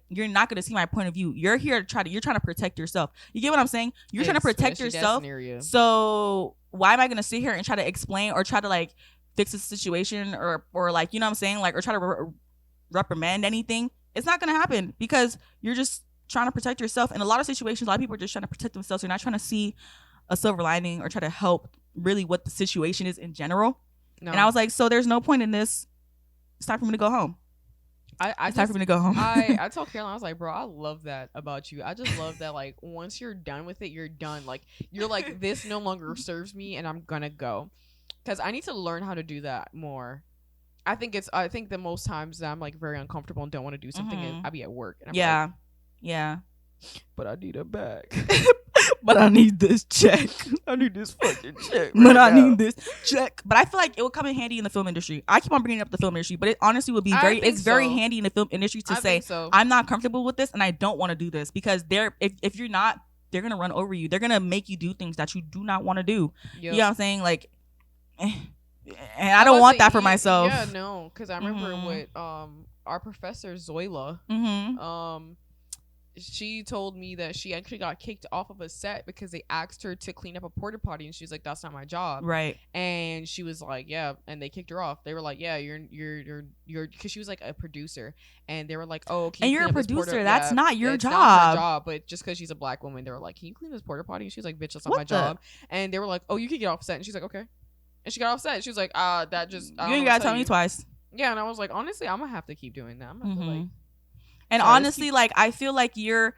you're not gonna see my point of view. You're here to you're trying to protect yourself. You get what I'm saying? You're trying to protect yourself. So why am I gonna sit here and try to explain or try to like fix a situation or like, you know what I'm saying, like, or try to reprimand anything? It's not gonna happen because you're just trying to protect yourself. In a lot of situations, a lot of people are just trying to protect themselves. They're not trying to see a silver lining or try to help really what the situation is in general. No. And I was like, so there's no point in this. It's time for me to go home. It's time for me to go home. I told Carolyn, I was like, bro, I love that about you. I just love that, like, once you're done with it, you're done. Like, you're like, this no longer serves me and I'm gonna go. Because I need to learn how to do that more. I think the most times that I'm like very uncomfortable and don't want to do something and I'll be at work. And I'm like, but I need a bag. But I need this check. I need this fucking check. But I need this check. But I feel like it would come in handy in the film industry. I keep on bringing up the film industry, but it honestly would be very handy in the film industry to say, I'm not comfortable with this and I don't want to do this because if you're not, they're gonna run over you. They're gonna make you do things that you do not want to do. Yep. You know what I'm saying? Like, and I don't want that for myself. Yeah, no, because I remember with our professor Zoila, she told me that she actually got kicked off of a set because they asked her to clean up a porta potty and she's like, that's not my job. Right. And she was like, yeah, and they kicked her off. They were like, yeah, you're because she was like a producer and they were like, oh, can you and you're a producer, that's not your job. Not her job, but just because she's a black woman, they were like, can you clean this porta potty? And she's like, bitch, that's not my job. And they were like, oh, you can get off set. And she's like, okay. And she got off set. She was like, that just you ain't gotta tell me twice. Yeah, and I was like, honestly, I'm gonna have to keep doing that. I'm gonna have to like. And honestly, like, I feel like if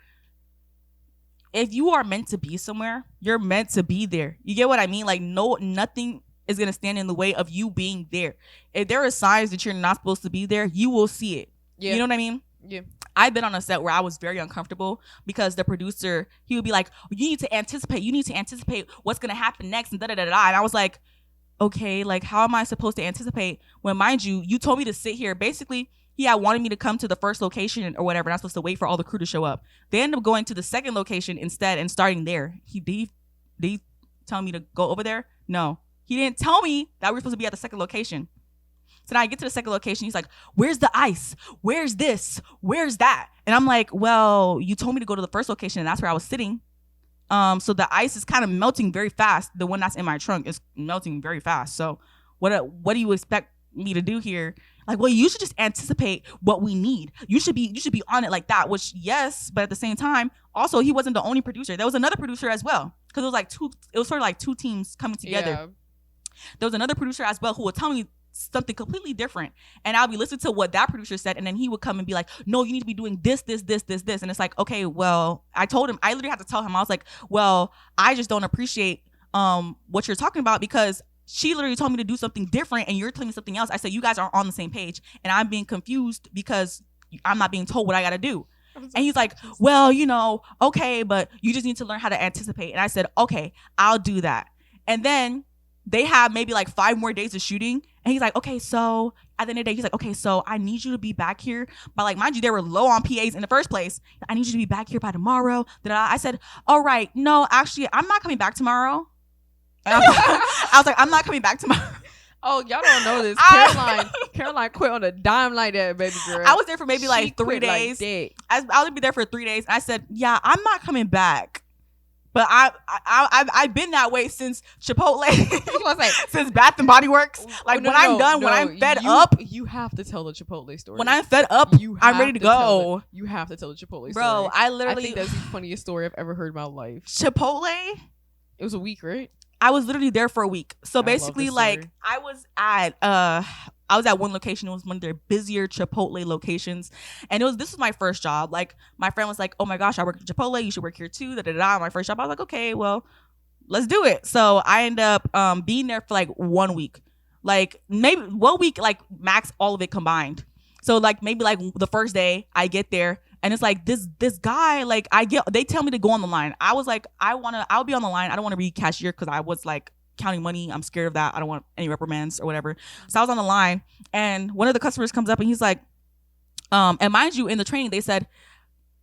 you are meant to be somewhere, you're meant to be there. You get what I mean? Like, nothing is going to stand in the way of you being there. If there are signs that you're not supposed to be there, you will see it. Yeah. You know what I mean? Yeah. I've been on a set where I was very uncomfortable because the producer, he would be like, you need to anticipate what's going to happen next and da-da-da-da. And I was like, okay, like, how am I supposed to anticipate when, mind you, you told me to sit here. Basically, he had wanted me to come to the first location or whatever, and I'm supposed to wait for all the crew to show up. They ended up going to the second location instead and starting there. Did he tell me to go over there? No. He didn't tell me that we were supposed to be at the second location. So now I get to the second location. He's like, where's the ice? Where's this? Where's that? And I'm like, well, you told me to go to the first location and that's where I was sitting. So the ice is kind of melting very fast. The one that's in my trunk is melting very fast. So what do you expect me to do here? Like, well, you should just anticipate what we need. You should be on it like that, which yes, but at the same time, also he wasn't the only producer. There was another producer as well. Because it was sort of like two teams coming together. Yeah. There was another producer as well who would tell me something completely different. And I'll be listening to what that producer said. And then he would come and be like, no, you need to be doing this. And it's like, okay, well, I literally had to tell him, I was like, well, I just don't appreciate what you're talking about because she literally told me to do something different and you're telling me something else. I said, you guys are on the same page and I'm being confused because I'm not being told what I got to do. And he's like, well, okay, but you just need to learn how to anticipate. And I said, okay, I'll do that. And then they have maybe like 5 more days of shooting. And he's like, okay, so at the end of the day, he's like, okay, so I need you to be back here. But like, mind you, they were low on PAs in the first place. I need you to be back here by tomorrow. I said, all right, no, actually, I'm not coming back tomorrow. And I was like, I'm not coming back tomorrow. Oh, y'all don't know this. Caroline quit on a dime like that, baby girl. I was there for maybe like 3 days. I'll be there for 3 days. And I said, yeah, I'm not coming back. But I've been that way since Chipotle, since Bath and Body Works. Like when I'm fed up. You have to tell the Chipotle story. When I'm fed up, I'm ready to go. You have to tell the Chipotle story. Bro, I think that's the funniest story I've ever heard in my life. Chipotle? It was a week, right? I was literally there for a week. So basically, like, I was at one location. It was one of their busier Chipotle locations. And this was my first job. Like, my friend was like, oh my gosh, I work at Chipotle. You should work here too. My first job. I was like, okay, well, let's do it. So I end up being there for like 1 week. Like, maybe 1 week, like, max all of it combined. So, like, maybe like the first day I get there. And it's like this guy, like they tell me to go on the line. I was like, I'll be on the line. I don't want to be cashier because I was like counting money. I'm scared of that. I don't want any reprimands or whatever. So I was on the line and one of the customers comes up and he's like, and mind you, in the training, they said,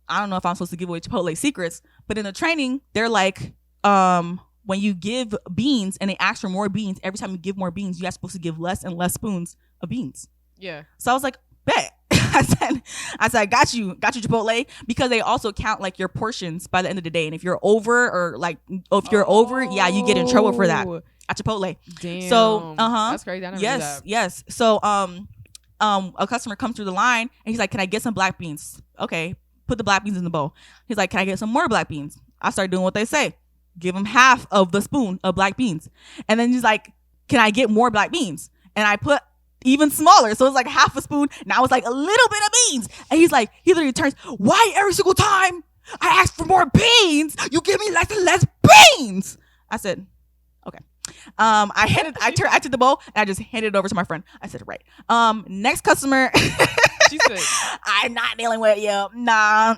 I don't know if I'm supposed to give away Chipotle secrets, but in the training, they're like, when you give beans and they ask for more beans, every time you give more beans, you're supposed to give less and less spoons of beans. Yeah. So I was like, bet. I said, I got you, Chipotle, because they also count like your portions by the end of the day. And if you're over yeah, you get in trouble for that at Chipotle. Damn. So, that's crazy. I never knew that. Yes. So, a customer comes through the line and he's like, can I get some black beans? Okay. Put the black beans in the bowl. He's like, can I get some more black beans? I start doing what they say. Give him half of the spoon of black beans. And then he's like, can I get more black beans? And I put even smaller. So it's like half a spoon. Now it's like a little bit of beans. And he's like, he literally turns, why every single time I ask for more beans, you give me less and less beans? I said, okay. I took the bowl and I just handed it over to my friend. I said, right. Next customer. She said, I'm not dealing with you. No.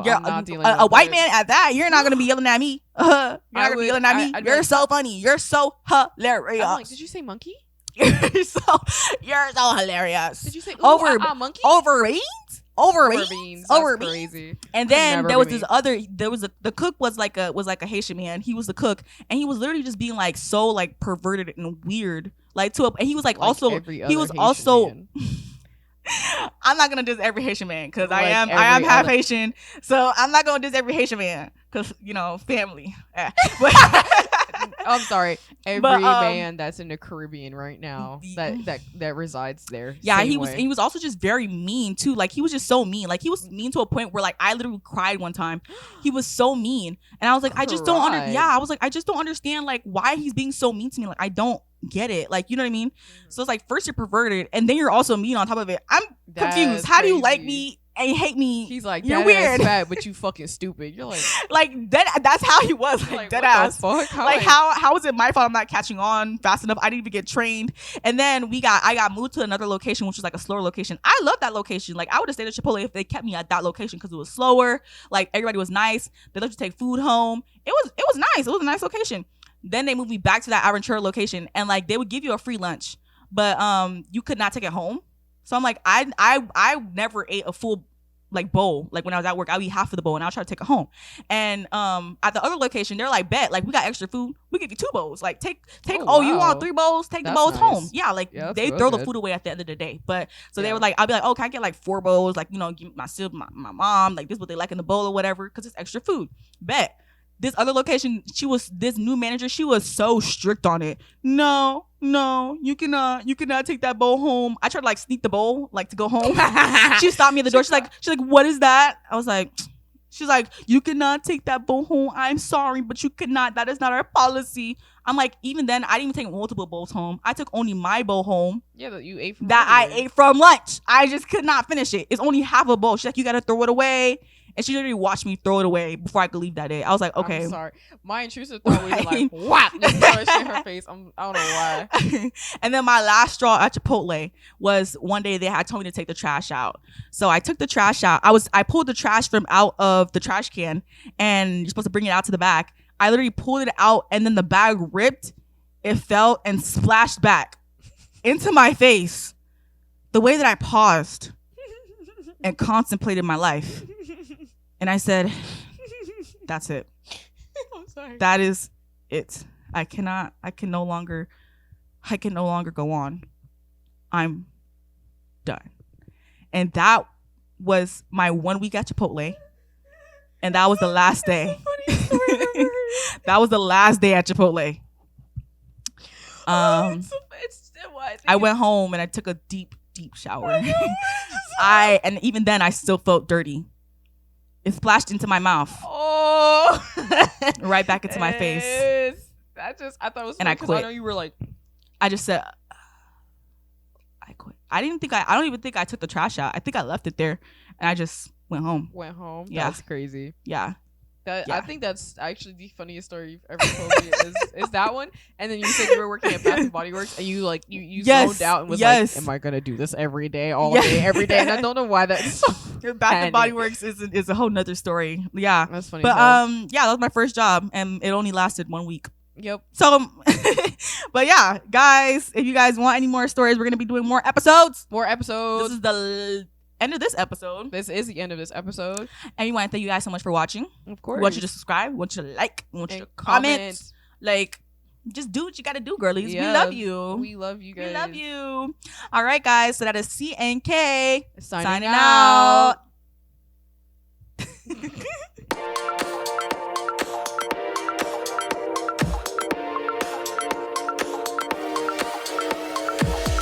You're a white man at that. You're not gonna be yelling at me. You're not gonna be yelling at me. You're so funny. You're so hilarious. I'm like, did you say monkey? You're so hilarious. Did you say monkey? Over beans? Over beans. Crazy. And then there was the cook was like a Haitian man. He was the cook and he was literally just being like so like perverted and weird. Like and he was like also he was also man. I'm not gonna diss every Haitian man because I am half Haitian, so I'm not gonna diss every Haitian man because family. I'm sorry, man that's in the Caribbean right now that resides there. Yeah, he was also just very mean too. Like he was just so mean. Like he was mean to a point where like I literally cried one time. He was so mean, and I was like, I just don't understand like why he's being so mean to me. Like I don't get it, like, you know what I mean? So it's like first you're perverted and then you're also mean on top of it. I'm confused. How do you like me and hate me? He's like, you're weird, fat, but you fucking stupid. You're like that's how he was. Like dead ass. Like how is it my fault I'm not catching on fast enough? I didn't even get trained. And then I got moved to another location, which was like a slower location. I love that location. Like I would have stayed at Chipotle if they kept me at that location because it was slower. Like everybody was nice. They let you take food home. It was nice. It was a nice location. Then they moved me back to that Aventura location and like they would give you a free lunch, but you could not take it home. So I'm like, I never ate a full like bowl. Like when I was at work, I would eat half of the bowl and I'll try to take it home. And at the other location, they're like, bet, like we got extra food. We give you 2 bowls. Like take. Oh, you want 3 bowls? Take That's the bowls nice. home. Yeah, like they throw the good. food away at the end of the day. But so they were like, I'll be like, oh, can I get like 4 bowls? Like, you know, give my mom, like this is what they like in the bowl or whatever, because it's extra food. Bet. This other location, this new manager, she was so strict on it. No, you cannot take that bowl home. I tried to like sneak the bowl, like to go home. She stopped me at the door. She's like, what is that? I was like, she's like, you cannot take that bowl home. I'm sorry, but you cannot. That is not our policy. I'm like, even then, I didn't even take multiple bowls home. I took only my bowl home. Yeah, that you ate from I ate from lunch. I just could not finish it. It's only half a bowl. She's like, you got to throw it away. And she literally watched me throw it away before I could leave that day. I was like, okay. I'm sorry. My intrusive thought was like, whap, just throw that shit in her face. I don't know why. And then my last straw at Chipotle was one day they had told me to take the trash out. So I took the trash out. I pulled the trash from out of the trash can, and you're supposed to bring it out to the back. I literally pulled it out, and then the bag ripped. It fell and splashed back into my face. The way that I paused and contemplated my life. And I said, that's it. I'm sorry. That is it. I can no longer go on. I'm done. And that was my 1 week at Chipotle. And that was the last day. That was the last day at Chipotle. I went home and I took a deep shower. And even then I still felt dirty. It splashed into my mouth. Oh, right back into my face. I thought it was. And I quit. I know you were like. I just said, I quit. I don't even think I took the trash out. I think I left it there, and I just went home. Yeah, That's crazy. Yeah. I think that's actually the funniest story you've ever told me is that one. And then you said you were working at Bath and Body Works, and you like you zoned out and was like, "Am I gonna do this every day, all day, every day?" And I don't know why that's so Bath and Body Works is a whole nother story. Yeah, that's funny. But yeah, that was my first job, and it only lasted 1 week. Yep. So, but yeah, guys, if you guys want any more stories, we're gonna be doing more episodes. This is the end of this episode. This is the end of this episode. And we want to thank you guys so much for watching. Of course. We want you to subscribe. We want you to like. We want you to comment. Like, just do what you got to do, girlies. Yeah, we love you. We love you guys. We love you. All right, guys. So that is C and K signing out.